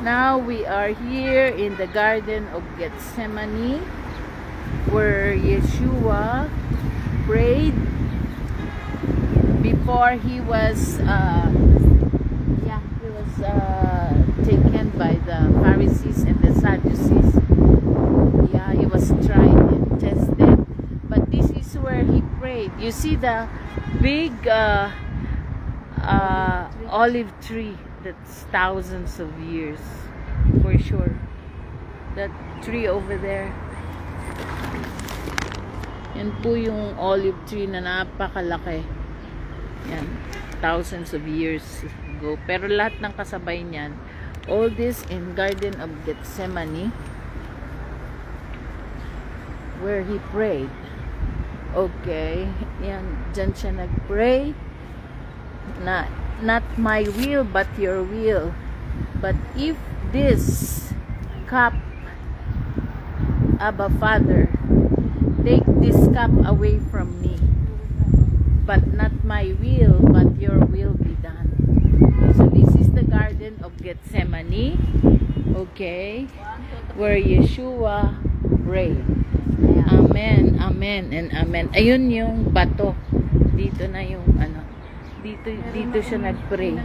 Now we are here in the Garden of Gethsemane, where Yeshua prayed before he was taken by the Pharisees and the Sadducees. Yeah, he was tried and tested, but this is where he prayed. You see the big olive tree that's thousands of years for sure. That tree over there, yan po yung olive tree na napakalaki. Yan, thousands of years ago. Pero lahat ng kasabay niyan, all this in Garden of Gethsemane, where he prayed. Okay, yan, dyan siya nagpray na, not my will but your will. But if this cup, Abba Father, take this cup away from me, but not my will but your will be done. So this is the Garden of Gethsemane, okay, where Yeshua prayed. Amen, amen, and amen. Ayun yung bato. Dito na yung ano. Dito siya nagpray.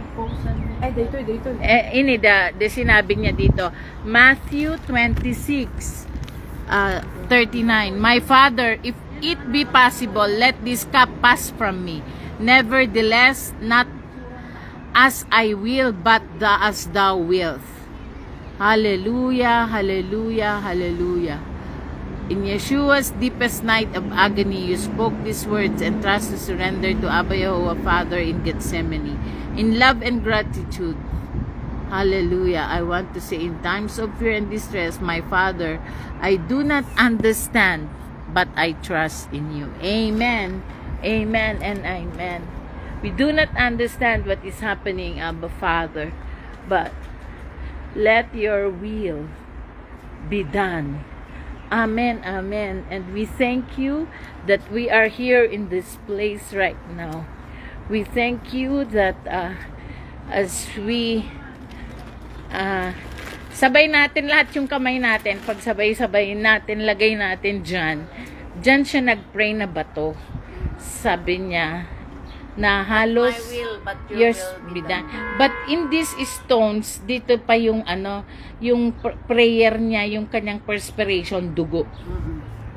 Ay, dito. Ini the sinabi niya dito. Matthew 26:39. My Father, if it be possible, let this cup pass from me. Nevertheless, not as I will, but as thou wilt. Hallelujah, hallelujah, hallelujah. In Yeshua's deepest night of agony, you spoke these words and trust to surrender to Abba Yehovah Father in Gethsemane. In love and gratitude, hallelujah, I want to say, in times of fear and distress, my Father, I do not understand, but I trust in you. Amen, amen, and amen. We do not understand what is happening, Abba Father, but let your will be done. Amen, amen. And we thank you that we are here in this place right now. We thank you that as we sabay natin lahat yung kamay natin, pag sabay-sabay natin, lagay natin dyan siya nagpray na bato. Sabi niya na halos yours be done. But in these stones, dito pa yung ano, yung prayer niya, yung kanyang perspiration, dugo.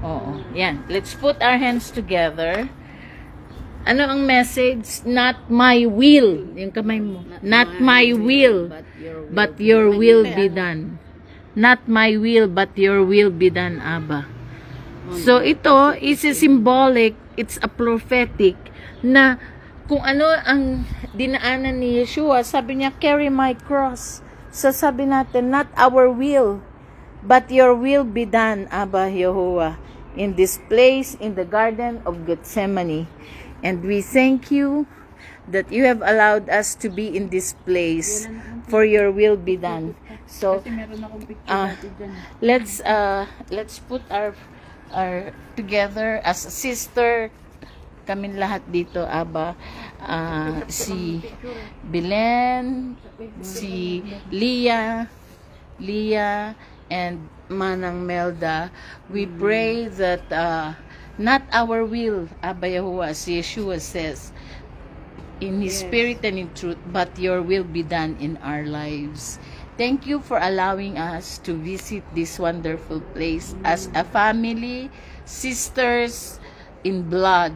Oo, yan. Let's put our hands together. Ano ang message? Not my will. Yung kamay mo. Not my will, but your will be done. Not my will, but your will be done, Abba. So ito is a symbolic, it's a prophetic na kung ano ang dinaanan ni Yeshua. Sabi niya, carry my cross. So sabi natin, not our will, but your will be done, Abba Yehovah, in this place, in the Garden of Gethsemane. And we thank you that you have allowed us to be in this place, for your will be done. So, let's put our together as a sister, kami lahat dito, Abba, si Belen, si Leah, and Manang Melda. We pray that not our will, Abba Yehovah, as Yeshua says, in His Spirit and in truth, but your will be done in our lives. Thank you for allowing us to visit this wonderful place as a family, sisters in blood,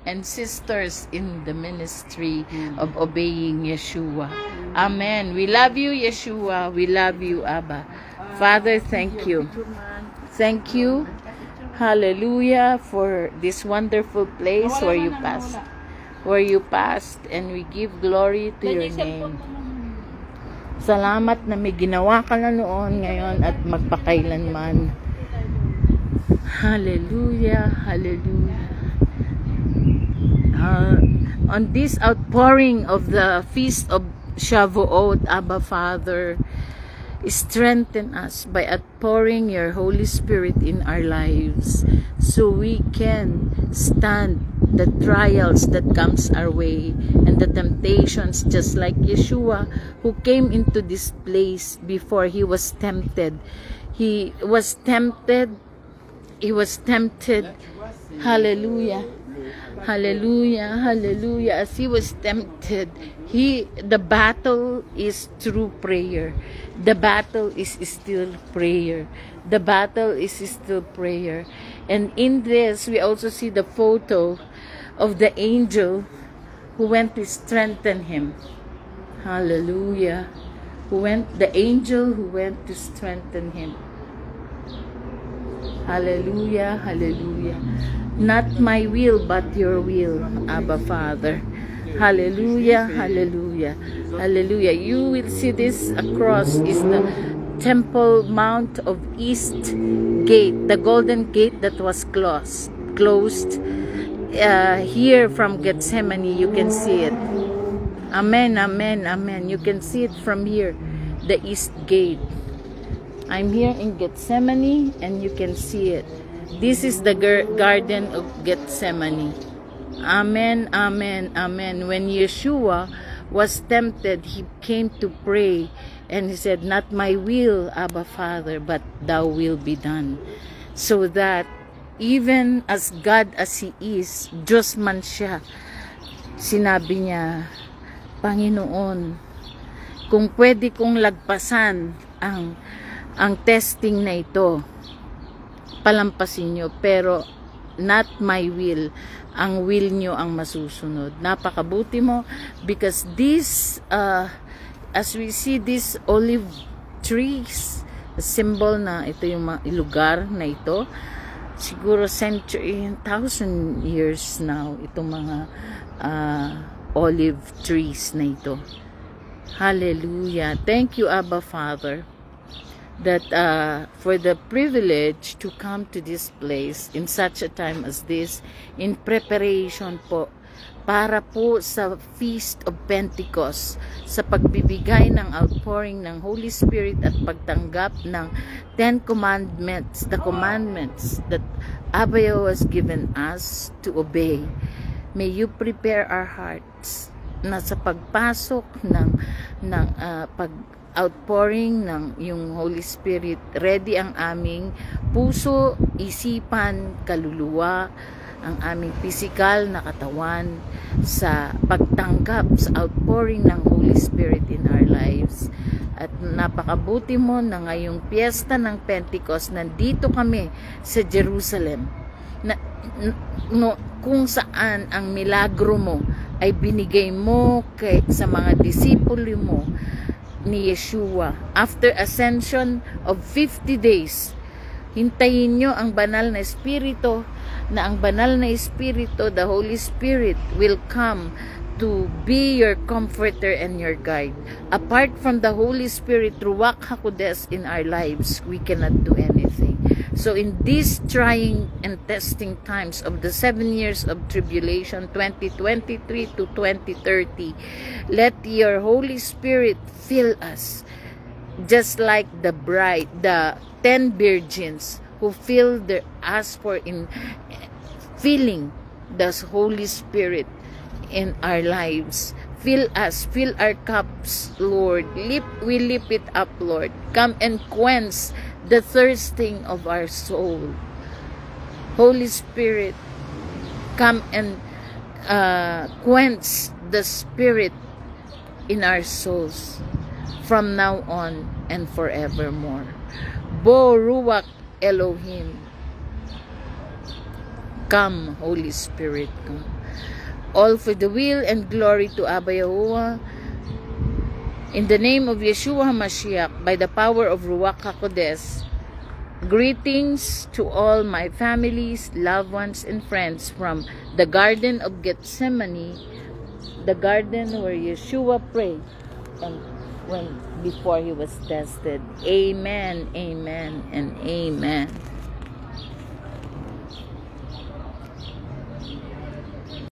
and sisters in the ministry of obeying Yeshua. Amen. We love you, Yeshua. We love you, Abba. Father, thank you. Thank you. Hallelujah for this wonderful place where you passed, and we give glory to your name. Salamat na may ginawa ka na noon, ngayon, at magpakailanman. Hallelujah, hallelujah. On this outpouring of the Feast of Shavuot, Abba Father, Strengthen us by outpouring your Holy Spirit in our lives so we can stand the trials that comes our way and the temptations, just like Yeshua, who came into this place before he was tempted. He was tempted. Hallelujah. Hallelujah, hallelujah. As he was tempted, the battle is through prayer. The battle is still prayer. The battle is still prayer. And in this, we also see the photo of the angel who went to strengthen him. Hallelujah. The angel who went to strengthen him. Hallelujah, hallelujah. Not my will, but your will, Abba Father. Hallelujah, hallelujah, hallelujah. You will see this across is the Temple Mount of East Gate, the golden gate that was closed. Here from Gethsemane, you can see it. Amen, amen, amen. You can see it from here, the East Gate. I'm here in Gethsemane, and you can see it. This is the Garden of Gethsemane. Amen, amen, amen. When Yeshua was tempted, he came to pray, and he said, not my will, Abba Father, but thy will be done. So that even as God as he is, Diyos man siya, sinabi niya, Panginoon, kung pwede kong lagpasan ang testing na ito, palampasin nyo, pero not my will, ang will nyo ang masusunod. Napakabuti mo, because this as we see these olive trees, symbol na ito yung lugar na ito, siguro century, 1,000 years now, itong mga olive trees na ito. Hallelujah. Thank you, Abba Father, that for the privilege to come to this place in such a time as this, in preparation po para po sa Feast of Pentecost, sa pagbibigay ng outpouring ng Holy Spirit at pagtanggap ng 10 commandments, the commandments that Abba has given us to obey. May you prepare our hearts na sa pagpasok ng outpouring ng yung Holy Spirit, ready ang aming puso, isipan, kaluluwa, ang aming physical na katawan sa pagtanggap sa outpouring ng Holy Spirit in our lives. At napakabuti mo na ngayong piyesta ng Pentecost, nandito kami sa Jerusalem, kung saan ang milagro mo ay binigay mo sa mga disipulo mo ni Yeshua. After ascension of 50 days, hintayin nyo ang banal na Espiritu, na ang banal na Espiritu, the Holy Spirit, will come to be your comforter and your guide. Apart from the Holy Spirit, Ruach HaKodesh in our lives, we cannot do anything. So in these trying and testing times of the 7 years of tribulation, 2023 to 2030, let your Holy Spirit fill us, just like the bride, the 10 virgins who filled us for in filling the Holy Spirit in our lives. Fill us, fill our cups, Lord. We lift it up, Lord. Come and quench the thirsting of our soul. Holy Spirit, come and quench the Spirit in our souls from now on and forevermore. Bo Ruach Elohim. Come, Holy Spirit, come. All for the will and glory to Abba Yahuwah. In the name of Yeshua HaMashiach, by the power of Ruach HaKodesh, greetings to all my families, loved ones, and friends from the Garden of Gethsemane, the garden where Yeshua prayed and before he was tested. Amen, amen, and amen.